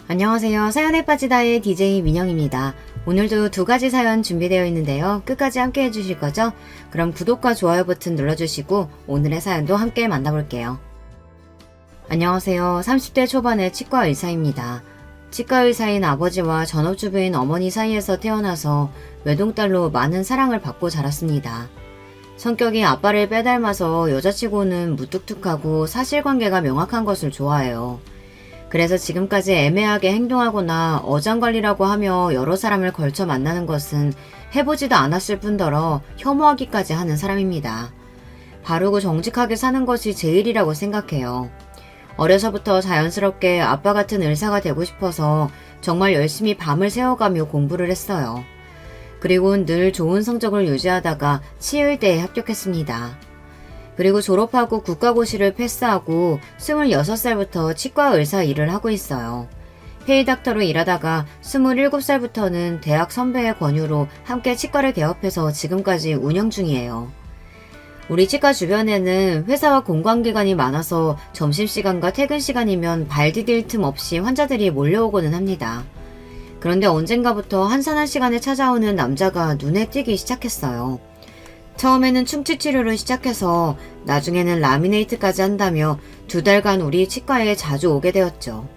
안녕하세요. 사연에 빠지다의 DJ 민영입니다. 오늘도 두 가지 사연 준비되어 있는데요. 끝까지 함께 해주실 거죠? 그럼 구독과 좋아요 버튼 눌러주시고 오늘의 사연도 함께 만나볼게요. 안녕하세요. 30대 초반의 치과 의사입니다. 치과 의사인 아버지와 전업주부인 어머니 사이에서 태어나서 외동딸로 많은 사랑을 받고 자랐습니다. 성격이 아빠를 빼닮아서 여자치고는 무뚝뚝하고 사실관계가 명확한 것을 좋아해요. 그래서 지금까지 애매하게 행동하거나 어장관리라고 하며 여러 사람을 걸쳐 만나는 것은 해보지도 않았을 뿐더러 혐오하기까지 하는 사람입니다. 바르고 정직하게 사는 것이 제일이라고 생각해요. 어려서부터 자연스럽게 아빠 같은 의사가 되고 싶어서 정말 열심히 밤을 새워가며 공부를 했어요. 그리고 늘 좋은 성적을 유지하다가 치의대에 합격했습니다. 그리고 졸업하고 국가고시를 패스하고 26살부터 치과 의사 일을 하고 있어요. 페이닥터로 일하다가 27살부터는 대학 선배의 권유로 함께 치과를 개업해서 지금까지 운영 중이에요. 우리 치과 주변에는 회사와 공관기관이 많아서 점심시간과 퇴근시간이면 발 디딜 틈 없이 환자들이 몰려오고는 합니다. 그런데 언젠가부터 한산한 시간에 찾아오는 남자가 눈에 띄기 시작했어요. 처음에는 충치 치료를 시작해서 나중에는 라미네이트까지 한다며 2달간 우리 치과에 자주 오게 되었죠.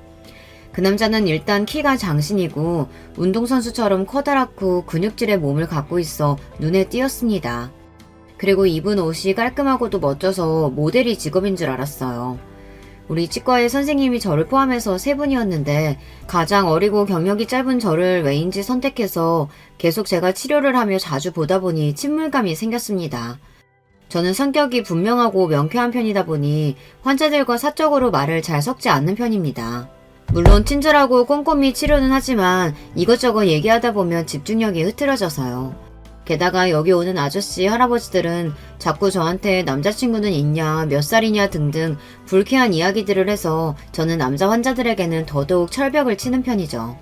그 남자는 일단 키가 장신이고 운동선수처럼 커다랗고 근육질의 몸을 갖고 있어 눈에 띄었습니다. 그리고 입은 옷이 깔끔하고도 멋져서 모델이 직업인 줄 알았어요. 우리 치과의 선생님이 저를 포함해서 3분이었는데 가장 어리고 경력이 짧은 저를 왜인지 선택해서 계속 제가 치료를 하며 자주 보다 보니 친밀감이 생겼습니다. 저는 성격이 분명하고 명쾌한 편이다 보니 환자들과 사적으로 말을 잘 섞지 않는 편입니다. 물론 친절하고 꼼꼼히 치료는 하지만 이것저것 얘기하다 보면 집중력이 흐트러져서요. 게다가 여기 오는 아저씨, 할아버지들은 자꾸 저한테 남자친구는 있냐, 몇 살이냐 등등 불쾌한 이야기들을 해서 저는 남자 환자들에게는 더더욱 철벽을 치는 편이죠.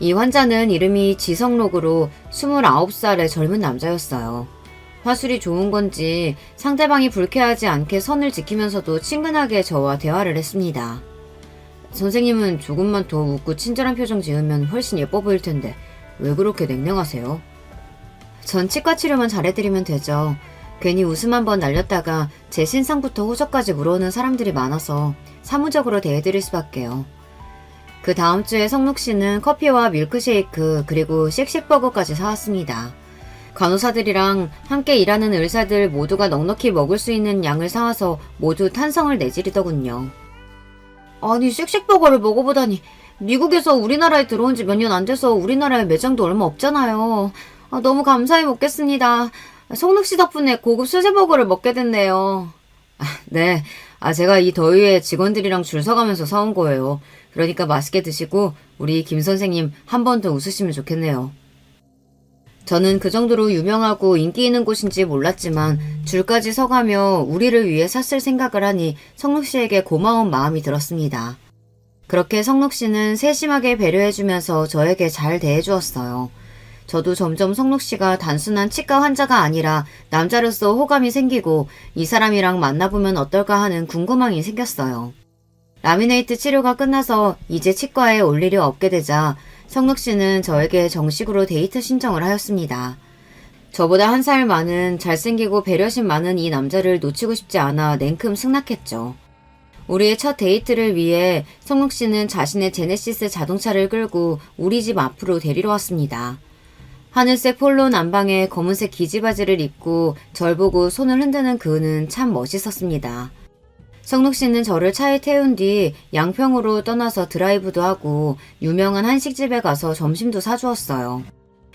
이 환자는 이름이 지성록으로 29살의 젊은 남자였어요. 화술이 좋은 건지 상대방이 불쾌하지 않게 선을 지키면서도 친근하게 저와 대화를 했습니다. 선생님은 조금만 더 웃고 친절한 표정 지으면 훨씬 예뻐 보일 텐데 왜 그렇게 냉랭하세요? 전 치과 치료만 잘해드리면 되죠. 괜히 웃음 한번 날렸다가 제 신상부터 호적까지 물어오는 사람들이 많아서 사무적으로 대해드릴 수밖에요. 그 다음 주에 성록 씨는 커피와 밀크쉐이크 그리고 쉑쉑버거까지 사왔습니다. 간호사들이랑 함께 일하는 의사들 모두가 넉넉히 먹을 수 있는 양을 사와서 모두 탄성을 내지르더군요. 아니 쉑쉑버거를 먹어보다니 미국에서 우리나라에 들어온 지 몇 년 안 돼서 우리나라에 매장도 얼마 없잖아요. 너무 감사히 먹겠습니다. 성록 씨 덕분에 고급 수제버거를 먹게 됐네요. 네, 제가 이 더위에 직원들이랑 줄 서가면서 사온 거예요. 그러니까 맛있게 드시고 우리 김 선생님 한 번 더 웃으시면 좋겠네요. 저는 그 정도로 유명하고 인기 있는 곳인지 몰랐지만 줄까지 서가며 우리를 위해 샀을 생각을 하니 성록 씨에게 고마운 마음이 들었습니다. 그렇게 성록 씨는 세심하게 배려해주면서 저에게 잘 대해주었어요. 저도 점점 성록 씨가 단순한 치과 환자가 아니라 남자로서 호감이 생기고 이 사람이랑 만나보면 어떨까 하는 궁금함이 생겼어요. 라미네이트 치료가 끝나서 이제 치과에 올 일이 없게 되자 성록 씨는 저에게 정식으로 데이트 신청을 하였습니다. 저보다 1살 많은 잘생기고 배려심 많은 이 남자를 놓치고 싶지 않아 냉큼 승낙했죠. 우리의 첫 데이트를 위해 성록 씨는 자신의 제네시스 자동차를 끌고 우리 집 앞으로 데리러 왔습니다. 하늘색 폴로 남방에 검은색 기지바지를 입고 절 보고 손을 흔드는 그는 참 멋있었습니다. 성록 씨는 저를 차에 태운 뒤 양평으로 떠나서 드라이브도 하고 유명한 한식집에 가서 점심도 사주었어요.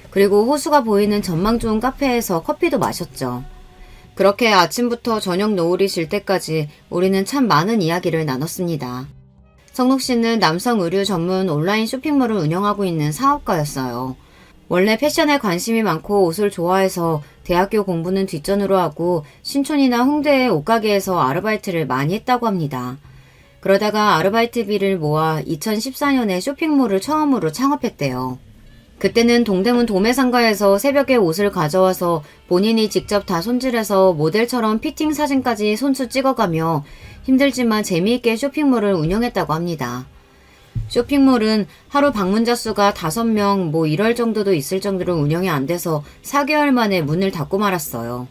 그리고 호수가 보이는 전망 좋은 카페에서 커피도 마셨죠. 그렇게 아침부터 저녁 노을이 질 때까지 우리는 참 많은 이야기를 나눴습니다. 성록 씨는 남성 의류 전문 온라인 쇼핑몰을 운영하고 있는 사업가였어요. 원래 패션에 관심이 많고 옷을 좋아해서 대학교 공부는 뒷전으로 하고 신촌이나 홍대의 옷가게에서 아르바이트를 많이 했다고 합니다. 그러다가 아르바이트비를 모아 2014년에 쇼핑몰을 처음으로 창업했대요. 그때는 동대문 도매상가에서 새벽에 옷을 가져와서 본인이 직접 다 손질해서 모델처럼 피팅 사진까지 손수 찍어가며 힘들지만 재미있게 쇼핑몰을 운영했다고 합니다. 쇼핑몰은 하루 방문자 수가 5명 이럴 정도도 있을 정도로 운영이 안 돼서 4개월 만에 문을 닫고 말았어요.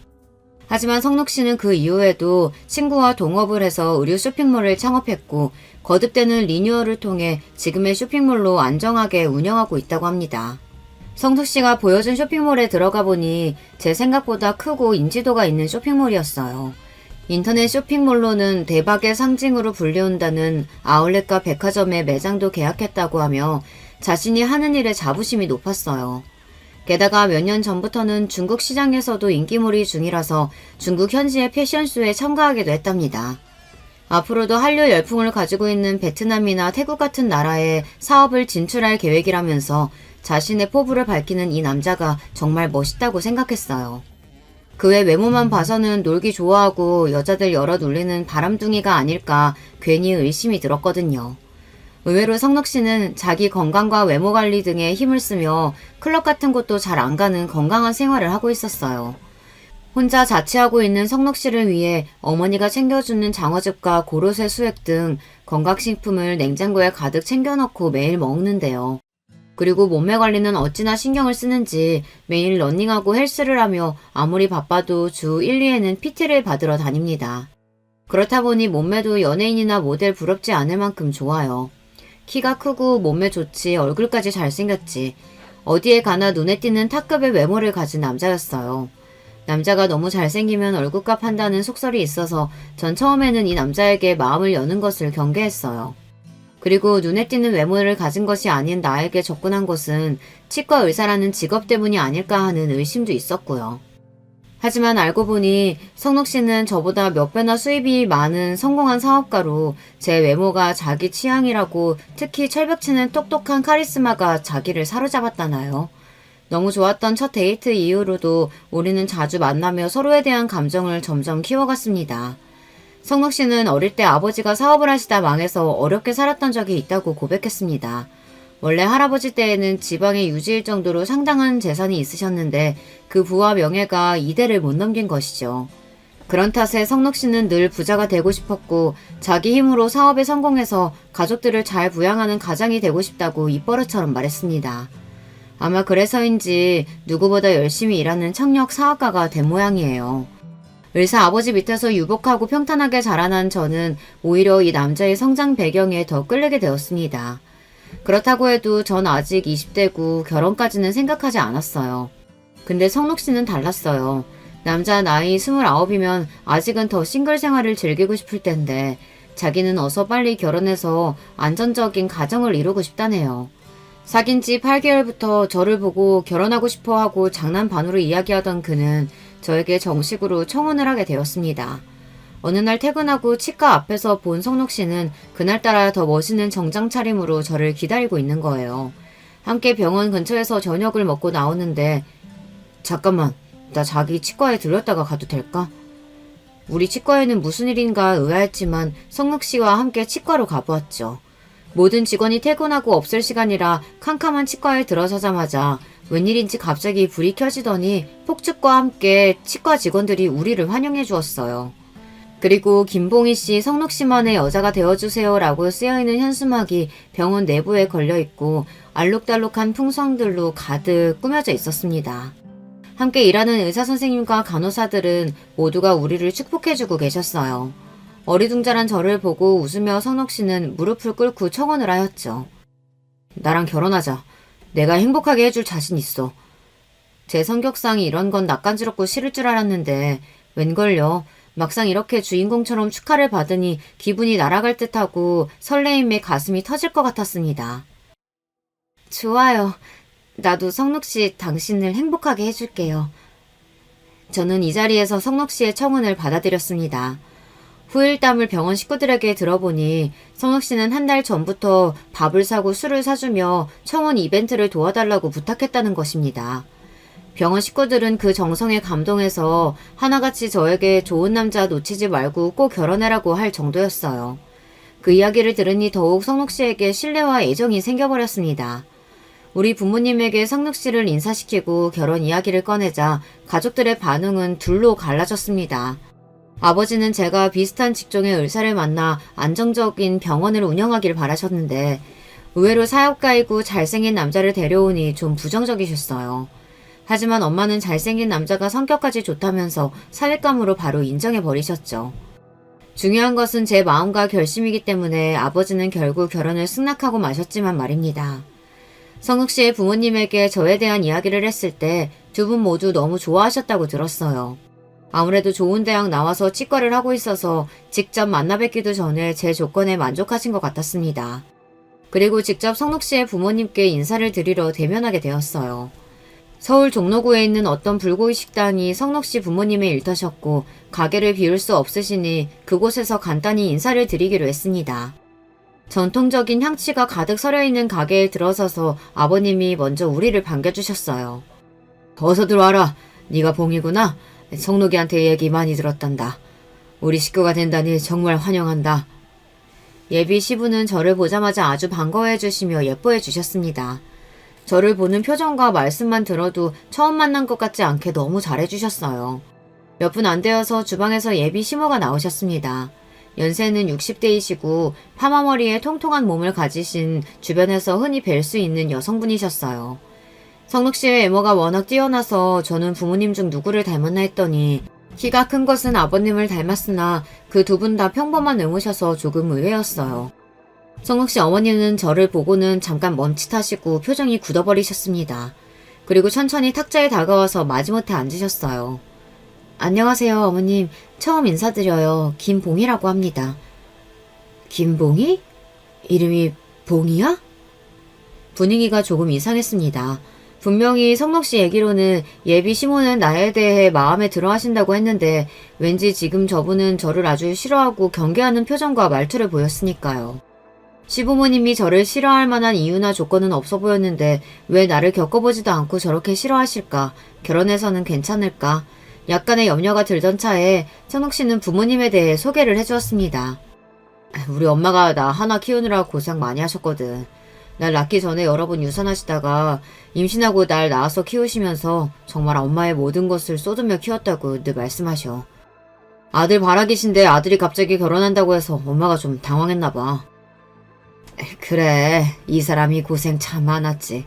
하지만 성록 씨는 그 이후에도 친구와 동업을 해서 의류 쇼핑몰을 창업했고 거듭되는 리뉴얼을 통해 지금의 쇼핑몰로 안정하게 운영하고 있다고 합니다. 성록 씨가 보여준 쇼핑몰에 들어가 보니 제 생각보다 크고 인지도가 있는 쇼핑몰이었어요. 인터넷 쇼핑몰로는 대박의 상징으로 불리운다는 아울렛과 백화점의 매장도 계약했다고 하며 자신이 하는 일에 자부심이 높았어요. 게다가 몇 년 전부터는 중국 시장에서도 인기몰이 중이라서 중국 현지의 패션쇼에 참가하기도 했답니다. 앞으로도 한류 열풍을 가지고 있는 베트남이나 태국 같은 나라에 사업을 진출할 계획이라면서 자신의 포부를 밝히는 이 남자가 정말 멋있다고 생각했어요. 그의 외모만 봐서는 놀기 좋아하고 여자들 여럿 울리는 바람둥이가 아닐까 괜히 의심이 들었거든요. 의외로 성록 씨는 자기 건강과 외모 관리 등에 힘을 쓰며 클럽 같은 곳도 잘 안 가는 건강한 생활을 하고 있었어요. 혼자 자취하고 있는 성록 씨를 위해 어머니가 챙겨주는 장어즙과 고로쇠 수액 등 건강식품을 냉장고에 가득 챙겨넣고 매일 먹는데요. 그리고 몸매 관리는 어찌나 신경을 쓰는지 매일 러닝하고 헬스를 하며 아무리 바빠도 주 1, 2회는 PT를 받으러 다닙니다. 그렇다 보니 몸매도 연예인이나 모델 부럽지 않을 만큼 좋아요. 키가 크고 몸매 좋지 얼굴까지 잘생겼지 어디에 가나 눈에 띄는 탑급의 외모를 가진 남자였어요. 남자가 너무 잘생기면 얼굴값 한다는 속설이 있어서 전 처음에는 이 남자에게 마음을 여는 것을 경계했어요. 그리고 눈에 띄는 외모를 가진 것이 아닌 나에게 접근한 것은 치과 의사라는 직업 때문이 아닐까 하는 의심도 있었고요. 하지만 알고 보니 성록 씨는 저보다 몇 배나 수입이 많은 성공한 사업가로 제 외모가 자기 취향이라고 특히 철벽치는 똑똑한 카리스마가 자기를 사로잡았다나요. 너무 좋았던 첫 데이트 이후로도 우리는 자주 만나며 서로에 대한 감정을 점점 키워갔습니다. 성록 씨는 어릴 때 아버지가 사업을 하시다 망해서 어렵게 살았던 적이 있다고 고백했습니다. 원래 할아버지 때에는 지방에 유지일 정도로 상당한 재산이 있으셨는데 그 부와 명예가 이대를 못 넘긴 것이죠. 그런 탓에 성록 씨는 늘 부자가 되고 싶었고 자기 힘으로 사업에 성공해서 가족들을 잘 부양하는 가장이 되고 싶다고 입버릇처럼 말했습니다. 아마 그래서인지 누구보다 열심히 일하는 청력 사업가가 된 모양이에요. 의사 아버지 밑에서 유복하고 평탄하게 자라난 저는 오히려 이 남자의 성장 배경에 더 끌리게 되었습니다. 그렇다고 해도 전 아직 20대고 결혼까지는 생각하지 않았어요. 근데 성록 씨는 달랐어요. 남자 나이 29이면 아직은 더 싱글 생활을 즐기고 싶을 텐데 자기는 어서 빨리 결혼해서 안정적인 가정을 이루고 싶다네요. 사귄 지 8개월부터 저를 보고 결혼하고 싶어 하고 장난 반으로 이야기하던 그는 저에게 정식으로 청혼을 하게 되었습니다. 어느 날 퇴근하고 치과 앞에서 본 성록 씨는 그날따라 더 멋있는 정장 차림으로 저를 기다리고 있는 거예요. 함께 병원 근처에서 저녁을 먹고 나오는데 잠깐만, 나 자기 치과에 들렸다가 가도 될까? 우리 치과에는 무슨 일인가 의아했지만 성록 씨와 함께 치과로 가보았죠. 모든 직원이 퇴근하고 없을 시간이라 캄캄한 치과에 들어서자마자 웬일인지 갑자기 불이 켜지더니 폭죽과 함께 치과 직원들이 우리를 환영해 주었어요. 그리고 김봉희 씨, 성록 씨만의 여자가 되어주세요 라고 쓰여있는 현수막이 병원 내부에 걸려있고 알록달록한 풍성들로 가득 꾸며져 있었습니다. 함께 일하는 의사선생님과 간호사들은 모두가 우리를 축복해주고 계셨어요. 어리둥절한 저를 보고 웃으며 성록 씨는 무릎을 꿇고 청혼을 하였죠. 나랑 결혼하자. 내가 행복하게 해줄 자신 있어. 제 성격상 이런 건 낯간지럽고 싫을 줄 알았는데 웬걸요. 막상 이렇게 주인공처럼 축하를 받으니 기분이 날아갈 듯하고 설레임에 가슴이 터질 것 같았습니다. 좋아요. 나도 성록 씨 당신을 행복하게 해줄게요. 저는 이 자리에서 성록 씨의 청혼을 받아들였습니다. 후일담을 병원 식구들에게 들어보니 성록 씨는 한 달 전부터 밥을 사고 술을 사주며 청혼 이벤트를 도와달라고 부탁했다는 것입니다. 병원 식구들은 그 정성에 감동해서 하나같이 저에게 좋은 남자 놓치지 말고 꼭 결혼해라고 할 정도였어요. 그 이야기를 들으니 더욱 성록 씨에게 신뢰와 애정이 생겨버렸습니다. 우리 부모님에게 성록 씨를 인사시키고 결혼 이야기를 꺼내자 가족들의 반응은 둘로 갈라졌습니다. 아버지는 제가 비슷한 직종의 의사를 만나 안정적인 병원을 운영하길 바라셨는데 의외로 사업가이고 잘생긴 남자를 데려오니 좀 부정적이셨어요. 하지만 엄마는 잘생긴 남자가 성격까지 좋다면서 사윗감으로 바로 인정해버리셨죠. 중요한 것은 제 마음과 결심이기 때문에 아버지는 결국 결혼을 승낙하고 마셨지만 말입니다. 성욱 씨의 부모님에게 저에 대한 이야기를 했을 때 두 분 모두 너무 좋아하셨다고 들었어요. 아무래도 좋은 대학 나와서 치과를 하고 있어서 직접 만나 뵙기도 전에 제 조건에 만족하신 것 같았습니다. 그리고 직접 성욱 씨의 부모님께 인사를 드리러 대면하게 되었어요. 서울 종로구에 있는 어떤 불고기 식당이 성록 씨 부모님의 일터셨고 가게를 비울 수 없으시니 그곳에서 간단히 인사를 드리기로 했습니다. 전통적인 향취가 가득 서려있는 가게에 들어서서 아버님이 먼저 우리를 반겨주셨어요. 어서 들어와라. 네가 봉이구나. 성록이한테 얘기 많이 들었단다. 우리 식구가 된다니 정말 환영한다. 예비 시부는 저를 보자마자 아주 반가워해 주시며 예뻐해 주셨습니다. 저를 보는 표정과 말씀만 들어도 처음 만난 것 같지 않게 너무 잘해주셨어요. 몇 분 안 되어서 주방에서 예비 시모가 나오셨습니다. 연세는 60대이시고 파마머리에 통통한 몸을 가지신 주변에서 흔히 뵐 수 있는 여성분이셨어요. 성록 씨의 외모가 워낙 뛰어나서 저는 부모님 중 누구를 닮았나 했더니 키가 큰 것은 아버님을 닮았으나 그 두 분 다 평범한 외모셔서 조금 의외였어요. 성욱 씨 어머니는 저를 보고는 잠깐 멈칫하시고 표정이 굳어버리셨습니다. 그리고 천천히 탁자에 다가와서 마지못해 앉으셨어요. 안녕하세요, 어머님. 처음 인사드려요. 김봉이라고 합니다. 김봉이? 이름이 봉이야? 분위기가 조금 이상했습니다. 분명히 성록 씨 얘기로는 예비 시모는 나에 대해 마음에 들어 하신다고 했는데 왠지 지금 저분은 저를 아주 싫어하고 경계하는 표정과 말투를 보였으니까요. 시부모님이 저를 싫어할 만한 이유나 조건은 없어 보였는데 왜 나를 겪어보지도 않고 저렇게 싫어하실까? 결혼해서는 괜찮을까? 약간의 염려가 들던 차에 성록 씨는 부모님에 대해 소개를 해주었습니다. 우리 엄마가 나 하나 키우느라 고생 많이 하셨거든. 날 낳기 전에 여러 번 유산하시다가 임신하고 날 낳아서 키우시면서 정말 엄마의 모든 것을 쏟으며 키웠다고 늘 말씀하셔. 아들 바라기신데 아들이 갑자기 결혼한다고 해서 엄마가 좀 당황했나 봐. 그래, 이 사람이 고생 참 많았지.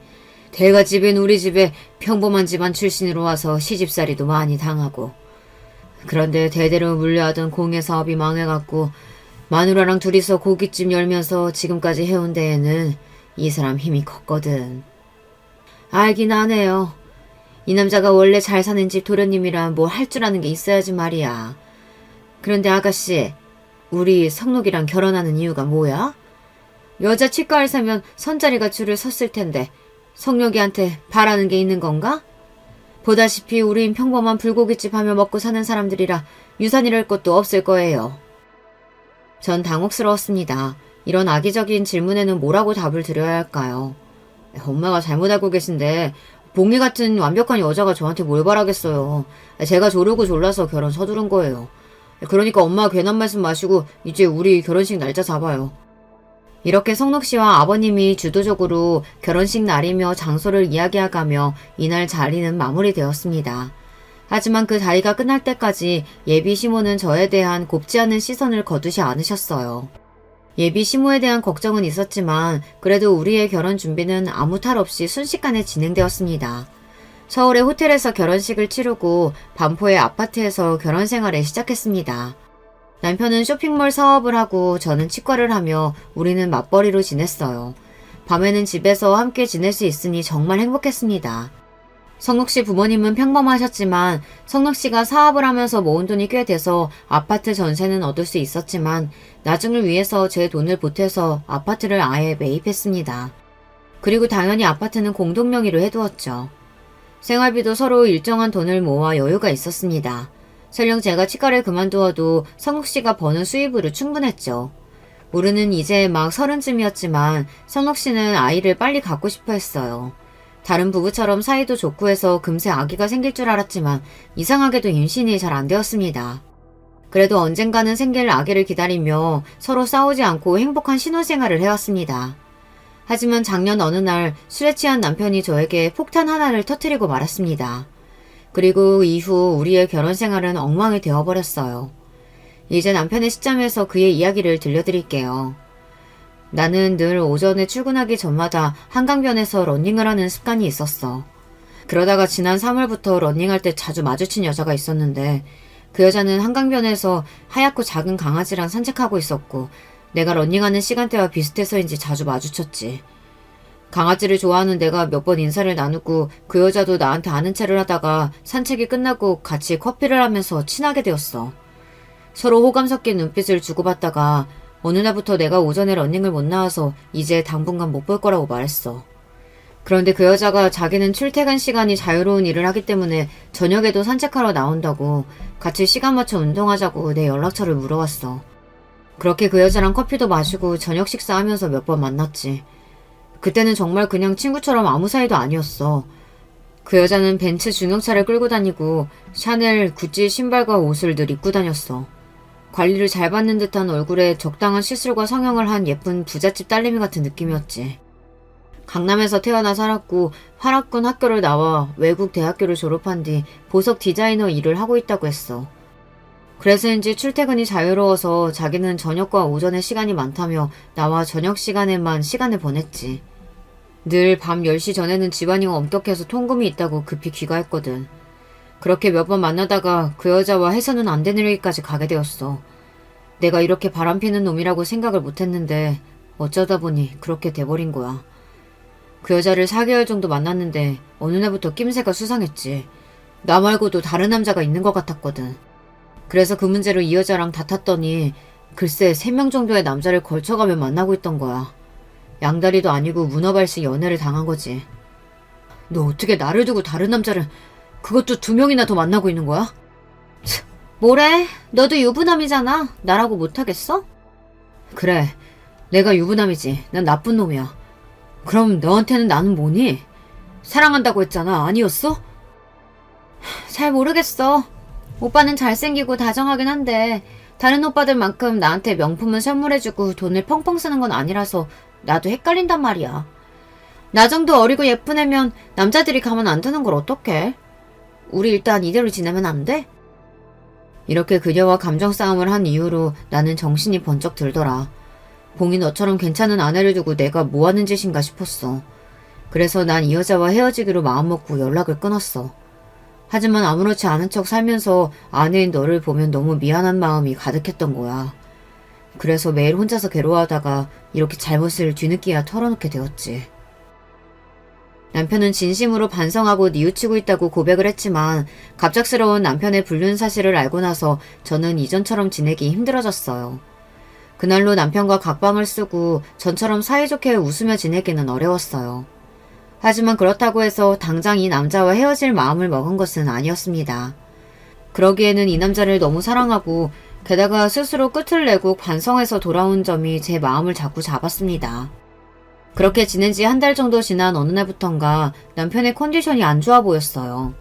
대가집인 우리 집에 평범한 집안 출신으로 와서 시집살이도 많이 당하고. 그런데 대대로 물려하던 공예 사업이 망해갖고 마누라랑 둘이서 고깃집 열면서 지금까지 해온 데에는 이 사람 힘이 컸거든. 알긴 하네요. 이 남자가 원래 잘 사는 집 도련님이라 뭘 할 줄 아는 게 있어야지 말이야. 그런데 아가씨, 우리 성록이랑 결혼하는 이유가 뭐야? 여자 치과를 사면 선자리가 줄을 섰을 텐데 성록이한테 바라는 게 있는 건가? 보다시피 우린 평범한 불고기집 하며 먹고 사는 사람들이라 유산이랄 것도 없을 거예요. 전 당혹스러웠습니다. 이런 악의적인 질문에는 뭐라고 답을 드려야 할까요? 엄마가 잘못 알고 계신데 봉이 같은 완벽한 여자가 저한테 뭘 바라겠어요. 제가 조르고 졸라서 결혼 서두른 거예요. 그러니까 엄마 괜한 말씀 마시고 이제 우리 결혼식 날짜 잡아요. 이렇게 성록 씨와 아버님이 주도적으로 결혼식 날이며 장소를 이야기해가며 이날 자리는 마무리되었습니다. 하지만 그 자리가 끝날 때까지 예비 시모는 저에 대한 곱지 않은 시선을 거두지 않으셨어요. 예비 시모에 대한 걱정은 있었지만 그래도 우리의 결혼 준비는 아무 탈 없이 순식간에 진행되었습니다. 서울의 호텔에서 결혼식을 치르고 반포의 아파트에서 결혼 생활을 시작했습니다. 남편은 쇼핑몰 사업을 하고 저는 치과를 하며 우리는 맞벌이로 지냈어요. 밤에는 집에서 함께 지낼 수 있으니 정말 행복했습니다. 성록 씨 부모님은 평범하셨지만 성록 씨가 사업을 하면서 모은 돈이 꽤 돼서 아파트 전세는 얻을 수 있었지만 나중을 위해서 제 돈을 보태서 아파트를 아예 매입했습니다. 그리고 당연히 아파트는 공동 명의로 해두었죠. 생활비도 서로 일정한 돈을 모아 여유가 있었습니다. 설령 제가 치과를 그만두어도 성욱 씨가 버는 수입으로 충분했죠. 우리는 이제 막 30쯤이었지만 성욱 씨는 아이를 빨리 갖고 싶어 했어요. 다른 부부처럼 사이도 좋고 해서 금세 아기가 생길 줄 알았지만 이상하게도 임신이 잘 안 되었습니다. 그래도 언젠가는 생길 아기를 기다리며 서로 싸우지 않고 행복한 신혼생활을 해왔습니다. 하지만 작년 어느 날 술에 취한 남편이 저에게 폭탄 하나를 터뜨리고 말았습니다. 그리고 이후 우리의 결혼 생활은 엉망이 되어버렸어요. 이제 남편의 시점에서 그의 이야기를 들려드릴게요. 나는 늘 오전에 출근하기 전마다 한강변에서 러닝을 하는 습관이 있었어. 그러다가 지난 3월부터 러닝할 때 자주 마주친 여자가 있었는데 그 여자는 한강변에서 하얗고 작은 강아지랑 산책하고 있었고 내가 러닝하는 시간대와 비슷해서인지 자주 마주쳤지. 강아지를 좋아하는 내가 몇 번 인사를 나누고 그 여자도 나한테 아는 체를 하다가 산책이 끝나고 같이 커피를 하면서 친하게 되었어. 서로 호감 섞인 눈빛을 주고받다가 어느 날부터 내가 오전에 러닝을 못 나와서 이제 당분간 못 볼 거라고 말했어. 그런데 그 여자가 자기는 출퇴근 시간이 자유로운 일을 하기 때문에 저녁에도 산책하러 나온다고 같이 시간 맞춰 운동하자고 내 연락처를 물어왔어. 그렇게 그 여자랑 커피도 마시고 저녁 식사하면서 몇 번 만났지. 그때는 정말 그냥 친구처럼 아무 사이도 아니었어. 그 여자는 벤츠 중형차를 끌고 다니고 샤넬, 구찌 신발과 옷을 늘 입고 다녔어. 관리를 잘 받는 듯한 얼굴에 적당한 시술과 성형을 한 예쁜 부잣집 딸내미 같은 느낌이었지. 강남에서 태어나 살았고 화락군 학교를 나와 외국 대학교를 졸업한 뒤 보석 디자이너 일을 하고 있다고 했어. 그래서인지 출퇴근이 자유로워서 자기는 저녁과 오전에 시간이 많다며 나와 저녁 시간에만 시간을 보냈지. 늘 밤 10시 전에는 집안이 엄격해서 통금이 있다고 급히 귀가했거든. 그렇게 몇 번 만나다가 그 여자와 해서는 안 되는 일까지 가게 되었어. 내가 이렇게 바람피는 놈이라고 생각을 못했는데 어쩌다 보니 그렇게 돼버린 거야. 그 여자를 4개월 정도 만났는데 어느 날부터 낌새가 수상했지. 나 말고도 다른 남자가 있는 것 같았거든. 그래서 그 문제로 이 여자랑 다퉜더니 글쎄 3명 정도의 남자를 걸쳐가며 만나고 있던 거야. 양다리도 아니고 문어발식 연애를 당한 거지. 너 어떻게 나를 두고 다른 남자를 그것도 2명이나 더 만나고 있는 거야? 뭐래? 너도 유부남이잖아. 나라고 못하겠어? 그래. 내가 유부남이지. 난 나쁜 놈이야. 그럼 너한테는 나는 뭐니? 사랑한다고 했잖아. 아니었어? 잘 모르겠어. 오빠는 잘생기고 다정하긴 한데 다른 오빠들만큼 나한테 명품을 선물해주고 돈을 펑펑 쓰는 건 아니라서 나도 헷갈린단 말이야. 나 정도 어리고 예쁜 애면 남자들이 가만 안 두는 걸 어떡해? 우리 일단 이대로 지내면 안 돼? 이렇게 그녀와 감정 싸움을 한 이후로 나는 정신이 번쩍 들더라. 봉이 너처럼 괜찮은 아내를 두고 내가 뭐 하는 짓인가 싶었어. 그래서 난 이 여자와 헤어지기로 마음먹고 연락을 끊었어. 하지만 아무렇지 않은 척 살면서 아내인 너를 보면 너무 미안한 마음이 가득했던 거야. 그래서 매일 혼자서 괴로워하다가 이렇게 잘못을 뒤늦게야 털어놓게 되었지. 남편은 진심으로 반성하고 뉘우치고 있다고 고백을 했지만 갑작스러운 남편의 불륜 사실을 알고 나서 저는 이전처럼 지내기 힘들어졌어요. 그날로 남편과 각방을 쓰고 전처럼 사이좋게 웃으며 지내기는 어려웠어요. 하지만 그렇다고 해서 당장 이 남자와 헤어질 마음을 먹은 것은 아니었습니다. 그러기에는 이 남자를 너무 사랑하고 게다가 스스로 끝을 내고 반성해서 돌아온 점이 제 마음을 자꾸 잡았습니다. 그렇게 지낸 지 1달 정도 지난 어느 날부턴가 남편의 컨디션이 안 좋아 보였어요.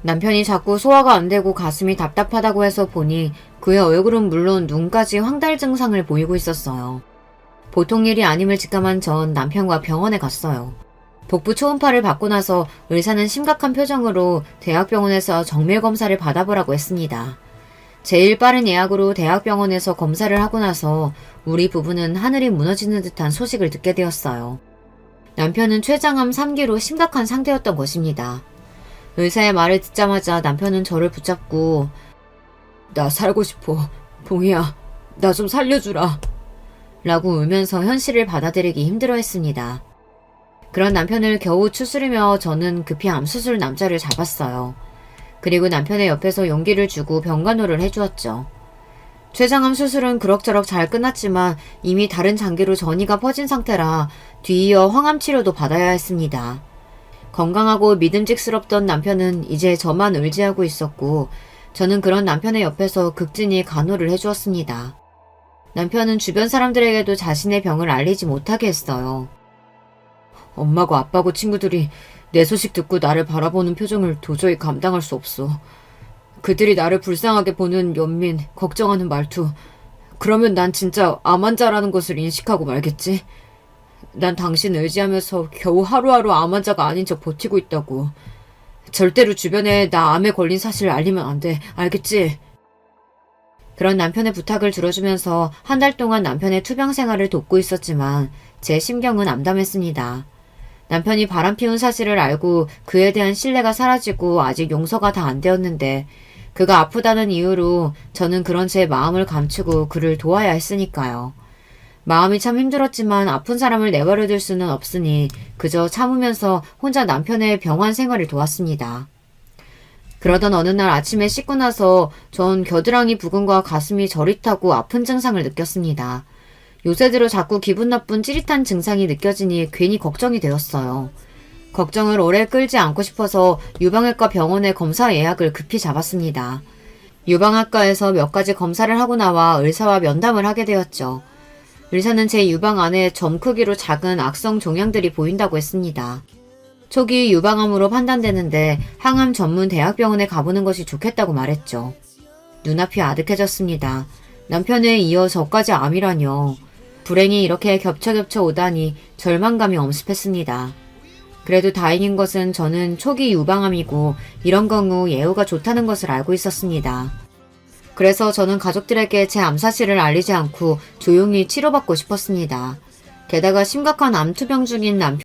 남편이 자꾸 소화가 안 되고 가슴이 답답하다고 해서 보니 그의 얼굴은 물론 눈까지 황달 증상을 보이고 있었어요. 보통 일이 아님을 직감한 전 남편과 병원에 갔어요. 복부 초음파를 받고 나서 의사는 심각한 표정으로 대학병원에서 정밀검사를 받아보라고 했습니다. 제일 빠른 예약으로 대학병원에서 검사를 하고 나서 우리 부부는 하늘이 무너지는 듯한 소식을 듣게 되었어요. 남편은 췌장암 3기로 심각한 상태였던 것입니다. 의사의 말을 듣자마자 남편은 저를 붙잡고 나 살고 싶어. 봉이야, 나 좀 살려주라. 라고 울면서 현실을 받아들이기 힘들어했습니다. 그런 남편을 겨우 추스리며 저는 급히 암수술 남자를 잡았어요. 그리고 남편의 옆에서 용기를 주고 병간호를 해주었죠. 췌장암 수술은 그럭저럭 잘 끝났지만 이미 다른 장기로 전이가 퍼진 상태라 뒤이어 항암 치료도 받아야 했습니다. 건강하고 믿음직스럽던 남편은 이제 저만 의지하고 있었고 저는 그런 남편의 옆에서 극진히 간호를 해주었습니다. 남편은 주변 사람들에게도 자신의 병을 알리지 못하게 했어요. 엄마고 아빠고 친구들이 내 소식 듣고 나를 바라보는 표정을 도저히 감당할 수 없어. 그들이 나를 불쌍하게 보는 연민, 걱정하는 말투. 그러면 난 진짜 암 환자라는 것을 인식하고 말겠지. 난 당신 의지하면서 겨우 하루하루 암 환자가 아닌 척 버티고 있다고. 절대로 주변에 나 암에 걸린 사실을 알리면 안 돼. 알겠지? 그런 남편의 부탁을 들어주면서 한 달 동안 남편의 투병 생활을 돕고 있었지만 제 심경은 암담했습니다. 남편이 바람 피운 사실을 알고 그에 대한 신뢰가 사라지고 아직 용서가 다 안 되었는데 그가 아프다는 이유로 저는 그런 제 마음을 감추고 그를 도와야 했으니까요. 마음이 참 힘들었지만 아픈 사람을 내버려둘 수는 없으니 그저 참으면서 혼자 남편의 병원 생활을 도왔습니다. 그러던 어느 날 아침에 씻고 나서 전 겨드랑이 부근과 가슴이 저릿하고 아픈 증상을 느꼈습니다. 요새 들어 자꾸 기분 나쁜 찌릿한 증상이 느껴지니 괜히 걱정이 되었어요. 걱정을 오래 끌지 않고 싶어서 유방외과 병원에 검사 예약을 급히 잡았습니다. 유방학과에서 몇 가지 검사를 하고 나와 의사와 면담을 하게 되었죠. 의사는 제 유방 안에 점 크기로 작은 악성 종양들이 보인다고 했습니다. 초기 유방암으로 판단되는데 항암 전문 대학병원에 가보는 것이 좋겠다고 말했죠. 눈앞이 아득해졌습니다. 남편에 이어 저까지 암이라뇨. 불행이 이렇게 겹쳐 오다니 절망감이 엄습했습니다. 그래도 다행인 것은 저는 초기 유방암이고 이런 경우 예후가 좋다는 것을 알고 있었습니다. 그래서 저는 가족들에게 제 암 사실을 알리지 않고 조용히 치료받고 싶었습니다. 게다가 심각한 암 투병 중인 남편